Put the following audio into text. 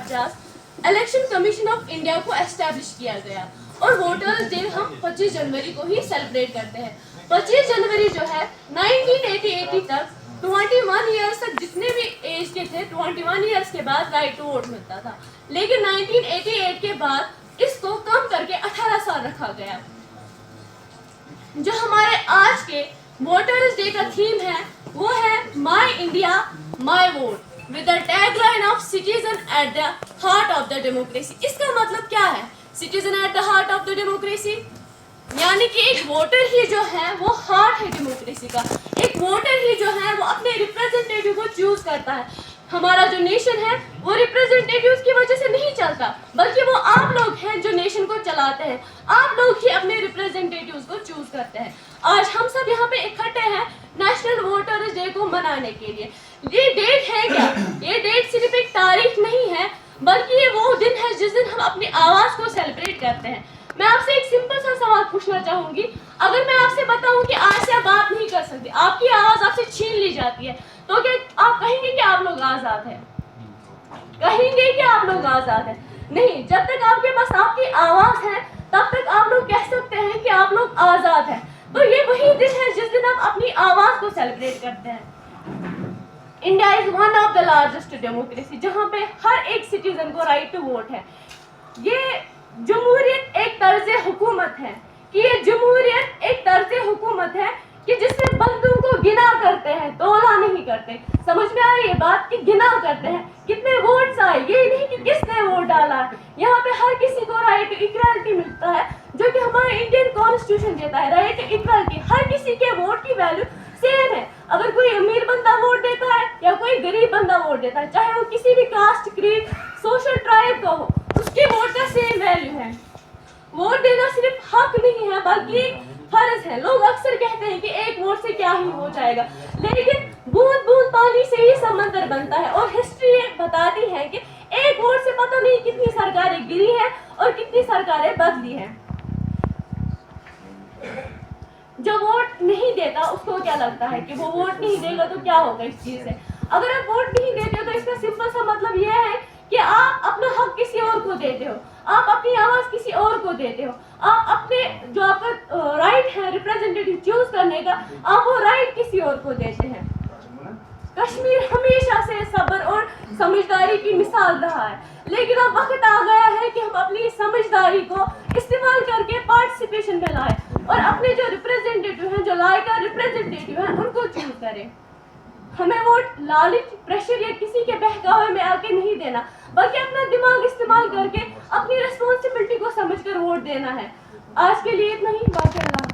2050 election commission of India को establish किया गया और वोटर्स डे हम 25 जनवरी को ही सेलिब्रेट करते हैं। 25 जनवरी जो है 1980 तक 21 ईयर्स तक जितने भी एज के थे 21 ईयर्स के बाद राइट टू वोट मिलता था, लेकिन 1988 के बाद इसको कम करके 18 साल रखा गया। जो हमारे आज के वोटर्स डे का थीम है वो है my India my vote with the tagline of citizen at the heart of the democracy. इसका मतलब क्या है, citizen at the heart of the democracy, यानी कि एक वोटर ही जो है वो हार्ट है डेमोक्रेसी का। एक वोटर ही जो है वो अपने रिप्रेजेंटेटिव को चूज करता है। हमारा जो नेशन है वो रिप्रेजेंटेटिव्स की वजह से नहीं चलता, बल्कि वो आप लोग हैं जो नेशन को चलाते हैं। आप लोग ही अपने रिप्रेजेंटेटिव्स को चूज करते हैं। आज हम सब यहाँ पे इकट्ठे हैं नेशनल वोटर्स डे को मनाने के लिए। ये डेट है क्या? ये डेट सिर्फ एक तारीख नहीं है, बल्कि ये वो दिन है जिस दिन हम अपनी आवाज को सेलिब्रेट करते हैं। मैं आपसे एक सिंपल सा सवाल पूछना चाहूंगी, अगर मैं आपसे बताऊं कि आज से आप बात नहीं कर सकते, आपकी आवाज आपसे छीन ली जाती है, तो क्या आप कहेंगे कि आप लोग आजाद हैं? कहेंगे कि आप लोग आजाद हैं? नहीं, जब तक आपके पास आपकी आवाज है तब तक आप लोग कह सकते हैं कि आप लोग आजाद हैं। तो ये वही दिन है जिस दिन आप अपनी आवाज को सेलिब्रेट करते हैं। India is one of the largest democracy, जहाँ पे हर एक सिटीजन को राइट टू वोट है। ये जमहूरियत एक तर्ज हुकूमत है कि ये जमहूरियत एक तर्ज हुकूमत है कि जिसमें बंदों को गिना करते हैं, तोला नहीं करते। समझ में आई ये बात कि गिना करते हैं कितने वोट्स आए, ये नहीं कि किसने वोट डाला है। यहाँ पे हर किसी को राइट टू इक्वालिटी मिलता है, जो कि हमारा इंडियन कॉन्स्टिट्यूशन देता है। राइट टू इक्वालिटी, हर किसी के वोट की वैल्यू सेम है। अगर कोई अमीर बंदा वोट देता है या कोई गरीब बंदा वोट देता है, चाहे वो किसी भी कास्ट, क्रीड, सोशल ट्राइब का हो, उसके वोट का सेम वैल्यू है। वोट देना सिर्फ हक नहीं है बल्कि फर्ज है। लोग अक्सर कहते हैं कि एक वोट से क्या ही हो जाएगा, लेकिन बूंद बूंद पानी से ही समंदर बनता है। और हिस्ट्री बताती है कि एक वोट से पता नहीं कितनी सरकारें गिरी हैं और कितनी सरकारें बदली हैं। जो वोट नहीं देता उसको क्या लगता है कि वो वोट नहीं देगा तो क्या होगा इस चीज से। अगर आप वोट नहीं देते हो तो इसका सिंपल सा मतलब यह है कि आप अपना हक किसी और को देते हो, आप अपनी आवाज किसी और को देते हो, आप अपने जो आपका राइट है रिप्रेजेंटेटिव चूज करने का, आप वो राइट किसी और को देते हैं। कश्मीर हमेशा से सब्र और समझदारी की मिसाल रहा है, लेकिन अब वक्त आ गया है कि हम अपनी समझदारी को इस्तेमाल करके पार्टिसिपेशन में लाए और अपने जो रिप्रेजेंटेटिव हैं, जो लायका रिप्रेजेंटेटिव हैं, उनको चूज करें। हमें वोट लालच, प्रेशर या किसी के बहकावे में आके नहीं देना, बल्कि अपना दिमाग इस्तेमाल करके अपनी रिस्पॉन्सिबिलिटी को समझकर वोट देना है। आज के लिए इतना ही, बाकी अल्लाह।